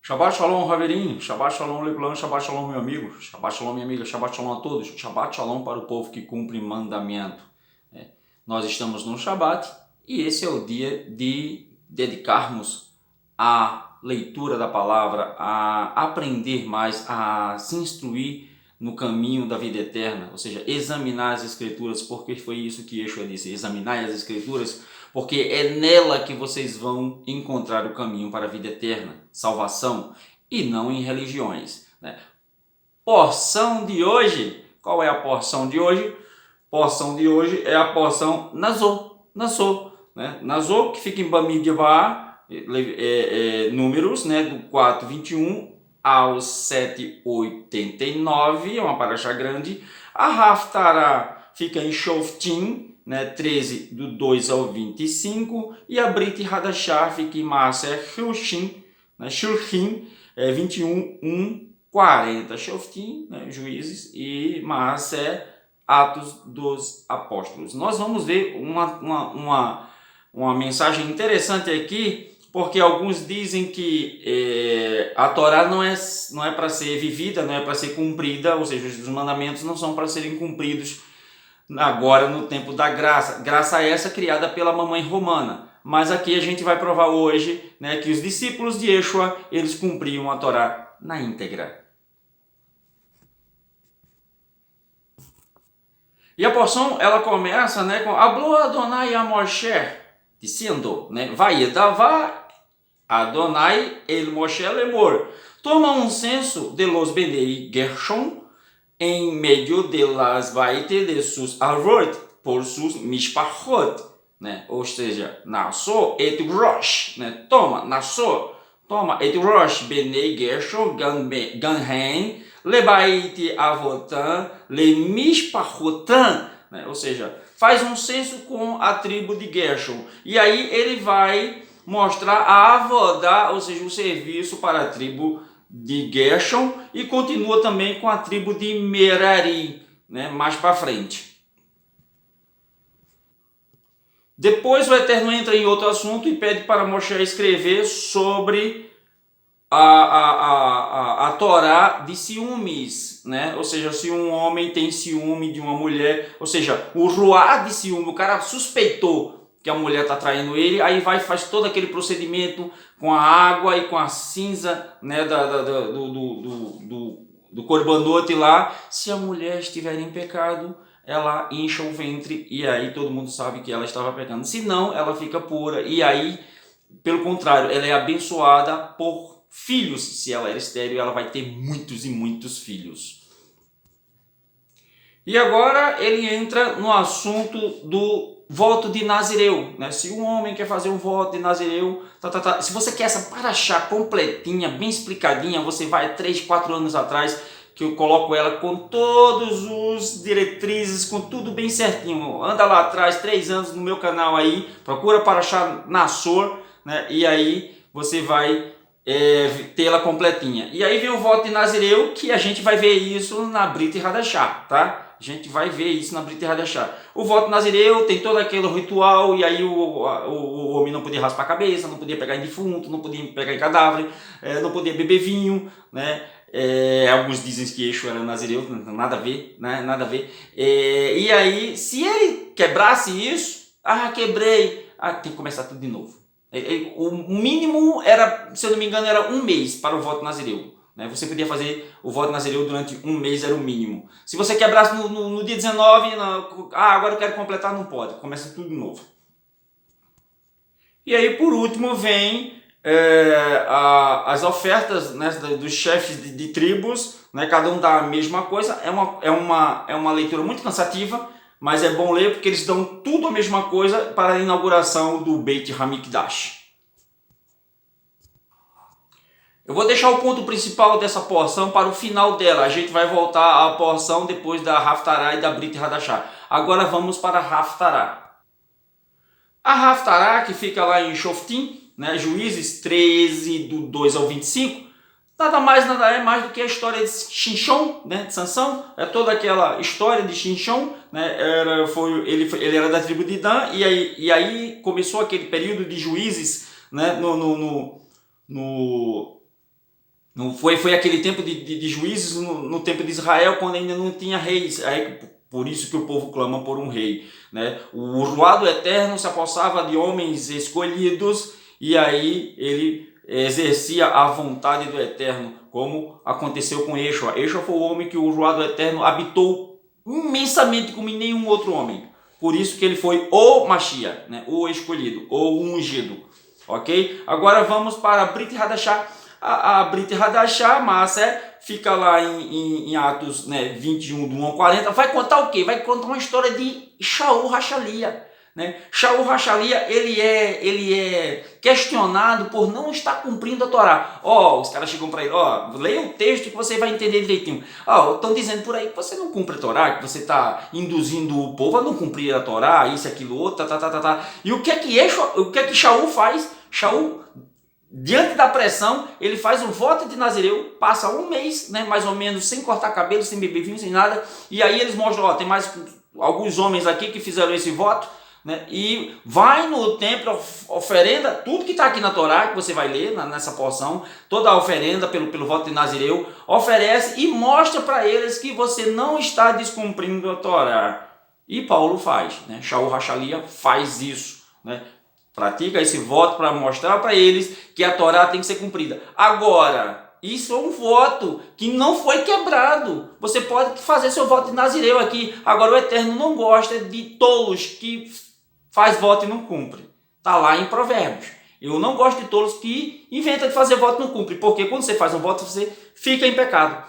Shabbat Shalom, Raveirinho, Shabbat Shalom, Leculano, Shabbat Shalom, meu amigo, Shabbat Shalom, minha amiga, Shabbat Shalom a todos, Shabbat Shalom para o povo que cumpre mandamento. Nós estamos no Shabbat e esse é o dia de dedicarmos à leitura da palavra, a aprender mais, a se instruir no caminho da vida eterna, ou seja, examinar as Escrituras, porque foi isso que Yeshua disse, examinar as Escrituras, porque é nela que vocês vão encontrar o caminho para a vida eterna, salvação, e não em religiões. Porção de hoje, qual é a porção de hoje? Porção de hoje é a porção Nazô, Nazô, que fica em Bamid de Baá, números, do 4:21 ao 7:89, é uma paraxá grande. A Haftarah fica em Shoftim, 13 do 2 ao 25, e a Brit Hadashah fica em Maaser Shulchin, Shulchin, 21:1-40. Shoftim, Juízes, e Maaser, Atos dos Apóstolos. Nós vamos ver uma mensagem interessante aqui, porque alguns dizem que a Torá não é para ser vivida, não é para ser cumprida, ou seja, os mandamentos não são para serem cumpridos agora no tempo da graça. Graça essa criada pela mamãe romana. Mas aqui a gente vai provar hoje, que os discípulos de Yeshua, eles cumpriam a Torá na íntegra. E a porção, ela começa com Hablou Adonai a Moshe, dizendo, Vaiedavá Adonai el Moshe lemor. Toma um censo de los Benei Gershon em meio de las vaite de sus arvot por sus mishpachot, ou seja, Nassô et Rosh, toma et Rosh Benei Gershon ganhen lebaite avotan le mishpachotan, ou seja, faz um censo com a tribo de Gershon, e aí ele vai mostrar a avodá, ou seja, o serviço para a tribo de Gershon, e continua também com a tribo de Merari, mais para frente. Depois o Eterno entra em outro assunto e pede para Moshe escrever sobre a Torá de ciúmes, ou seja, se um homem tem ciúme de uma mulher, ou seja, o ruá de ciúme, o cara suspeitou que a mulher está traindo ele, aí faz todo aquele procedimento com a água e com a cinza do corbanote lá. Se a mulher estiver em pecado, ela incha o ventre e aí todo mundo sabe que ela estava pecando. Se não, ela fica pura e aí, pelo contrário, ela é abençoada por filhos. Se ela era estéril, ela vai ter muitos e muitos filhos. E agora ele entra no assunto do voto de Nazireu, Se um homem quer fazer um voto de Nazireu, se você quer essa paraxá completinha, bem explicadinha, você vai 3, 4 anos atrás, que eu coloco ela com todos os diretrizes, com tudo bem certinho. Anda lá atrás, 3 anos no meu canal aí, procura paraxá Nassor, e aí você vai ter ela completinha. E aí vem o voto de Nazireu, que a gente vai ver isso na Brit Hadashah, A gente vai ver isso na Brit Hadashah. O voto nazireu tem todo aquele ritual, e aí o homem não podia raspar a cabeça, não podia pegar em defunto, não podia pegar em cadáver, não podia beber vinho, alguns dizem que Yeshua era nazireu, nada a ver, nada a ver. E aí, se ele quebrasse isso, quebrei, tem que começar tudo de novo. O mínimo era, se eu não me engano, era 1 mês para o voto nazireu. Você podia fazer o voto nazireu durante 1 mês, era o mínimo. Se você quebrasse no dia 19, agora eu quero completar, não pode. Começa tudo de novo. E aí, por último, vem as ofertas dos chefes de tribos. Cada um dá a mesma coisa. É uma leitura muito cansativa, mas é bom ler porque eles dão tudo a mesma coisa para a inauguração do Beit HaMikdash. Eu vou deixar o ponto principal dessa porção para o final dela. A gente vai voltar à porção depois da Haftarah e da Brit Hadashah. Agora vamos para a Haftarah. A Haftarah, que fica lá em Shoftim, Juízes 13, do 2 ao 25, nada mais do que a história de Shinshon, de Sansão. É toda aquela história de Shinshon, ele era da tribo de Dan, e aí começou aquele período de juízes, no Não foi aquele tempo de juízes no tempo de Israel, quando ainda não tinha reis. Aí, por isso que o povo clama por um rei, né? O ruado eterno se apossava de homens escolhidos e aí ele exercia a vontade do eterno, como aconteceu com Yeshua. Yeshua foi o homem que o ruado eterno habitou imensamente como nenhum outro homem. Por isso que ele foi o Mashiach, né? O escolhido, o ungido. Ok? Agora vamos para Brit Hadashah. A Brit Hadashah, Massa, fica lá em Atos, né, 21, do 1 ao 40. Vai contar o quê? Vai contar uma história de Shaul Rachalia. Né? Shaul Rachalia, ele é questionado por não estar cumprindo a Torá. Os caras chegam para ele, leia o texto que você vai entender direitinho. Estão dizendo por aí que você não cumpre a Torá, que você está induzindo o povo a não cumprir a Torá, isso, aquilo, outro, E o que é que Shaul faz? Shaul, diante da pressão, ele faz um voto de Nazireu, passa um mês, né, mais ou menos, sem cortar cabelo, sem beber vinho, sem nada, e aí eles mostram, tem mais alguns homens aqui que fizeram esse voto, né, e vai no templo, oferenda, tudo que está aqui na Torá, que você vai ler nessa porção, toda a oferenda pelo voto de Nazireu, oferece e mostra para eles que você não está descumprindo a Torá. E Paulo faz, né, Shaul Rachalia faz isso, né, pratica esse voto para mostrar para eles que a Torá tem que ser cumprida. Agora, isso é um voto que não foi quebrado. Você pode fazer seu voto de Nazireu aqui. Agora, o Eterno não gosta de tolos que faz voto e não cumpre. Está lá em Provérbios. Eu não gosto de tolos que inventam de fazer voto e não cumpre. Porque quando você faz um voto, você fica em pecado.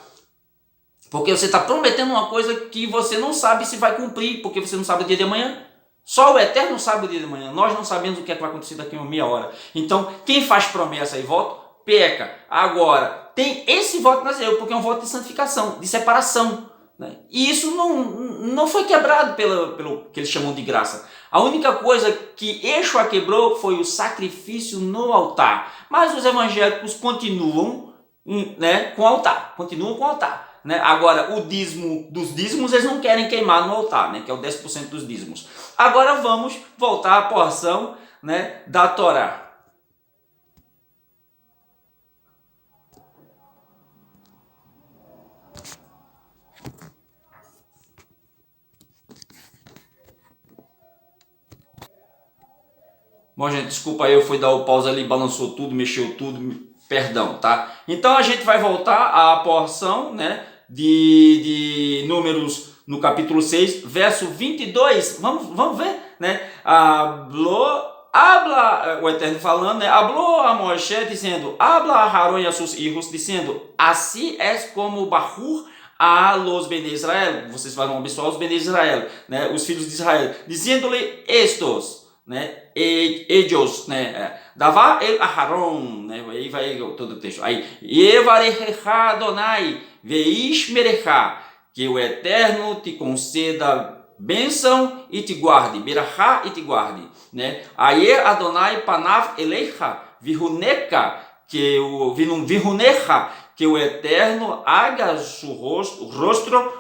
Porque você está prometendo uma coisa que você não sabe se vai cumprir, porque você não sabe o dia de amanhã. Só o Eterno sabe o dia de amanhã. Nós não sabemos o que vai acontecer daqui a uma meia hora. Então, quem faz promessa e voto, peca. Agora, tem esse voto Nazireu, porque é um voto de santificação, de separação. Né? E isso não foi quebrado pelo que eles chamam de graça. A única coisa que Yeshua quebrou foi o sacrifício no altar. Mas os evangélicos continuam, né, com o altar. Continuam com o altar. Né? Agora, o dízimo dos dízimos eles não querem queimar no altar, né? Que é o 10% dos dízimos. Agora vamos voltar à porção, né, da Torá. Bom, gente, desculpa aí, eu fui dar o pause ali, balançou tudo, mexeu tudo, perdão, tá? Então a gente vai voltar à porção, né, de Números no capítulo 6, verso 22. Vamos ver, né? Habla, o Eterno falando, né? Hablou a Moisés dizendo, habla a Harón e a seus hijos, dizendo, assim és como Bahur a los bene Israel, vocês vão abençoar os bene Israel, né? Os filhos de Israel, dizendo-lhe estos, né? Ellos, né? Dava el Aharon, né? Aí vai todo o texto. Aí, Yevarecha Adonai, veishmerecha, que o Eterno te conceda bênção e te guarde, berachá e te guarde, né? Aí Adonai panav elecha, vihunecha, que o vihunecha, que o Eterno haga o rosto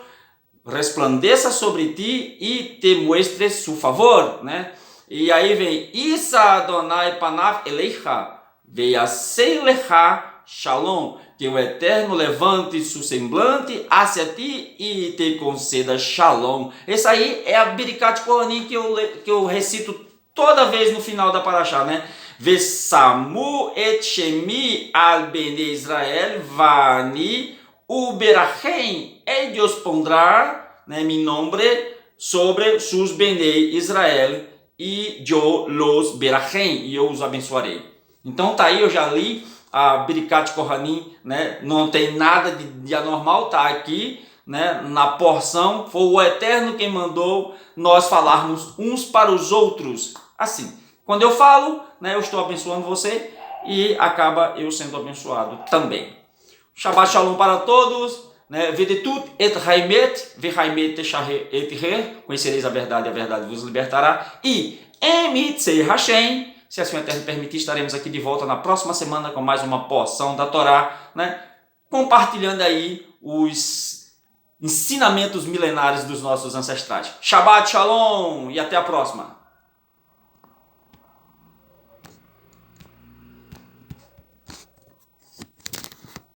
resplandeça sobre ti e te mostre seu favor, né? E aí vem Isa Adonai panav elecha, veiaseilecha shalom, que o Eterno levante seu semblante hacia ti e te conceda shalom. Esse aí é a Birikat Kohanim que eu recito toda vez no final da Parashá, né? Vesamu et shemi al bene Israel vani uberachem, ellos pondrá, né, mi nombre sobre sus bene Israel e eu los berachem, e eu os abençoarei. Então tá aí, eu já li a Birikat Kohanim, né? Não tem nada de anormal, tá aqui, né, na porção. Foi o Eterno quem mandou nós falarmos uns para os outros. Assim, quando eu falo, né, eu estou abençoando você e acaba eu sendo abençoado também. Shabbat Shalom para todos. Vedetut et haimet, vehaimet et her, conhecereis a verdade vos libertará. E emitzei Hashem, se assim o Eterno permitir, estaremos aqui de volta na próxima semana com mais uma porção da Torá, né? Compartilhando aí os ensinamentos milenares dos nossos ancestrais. Shabbat Shalom e até a próxima.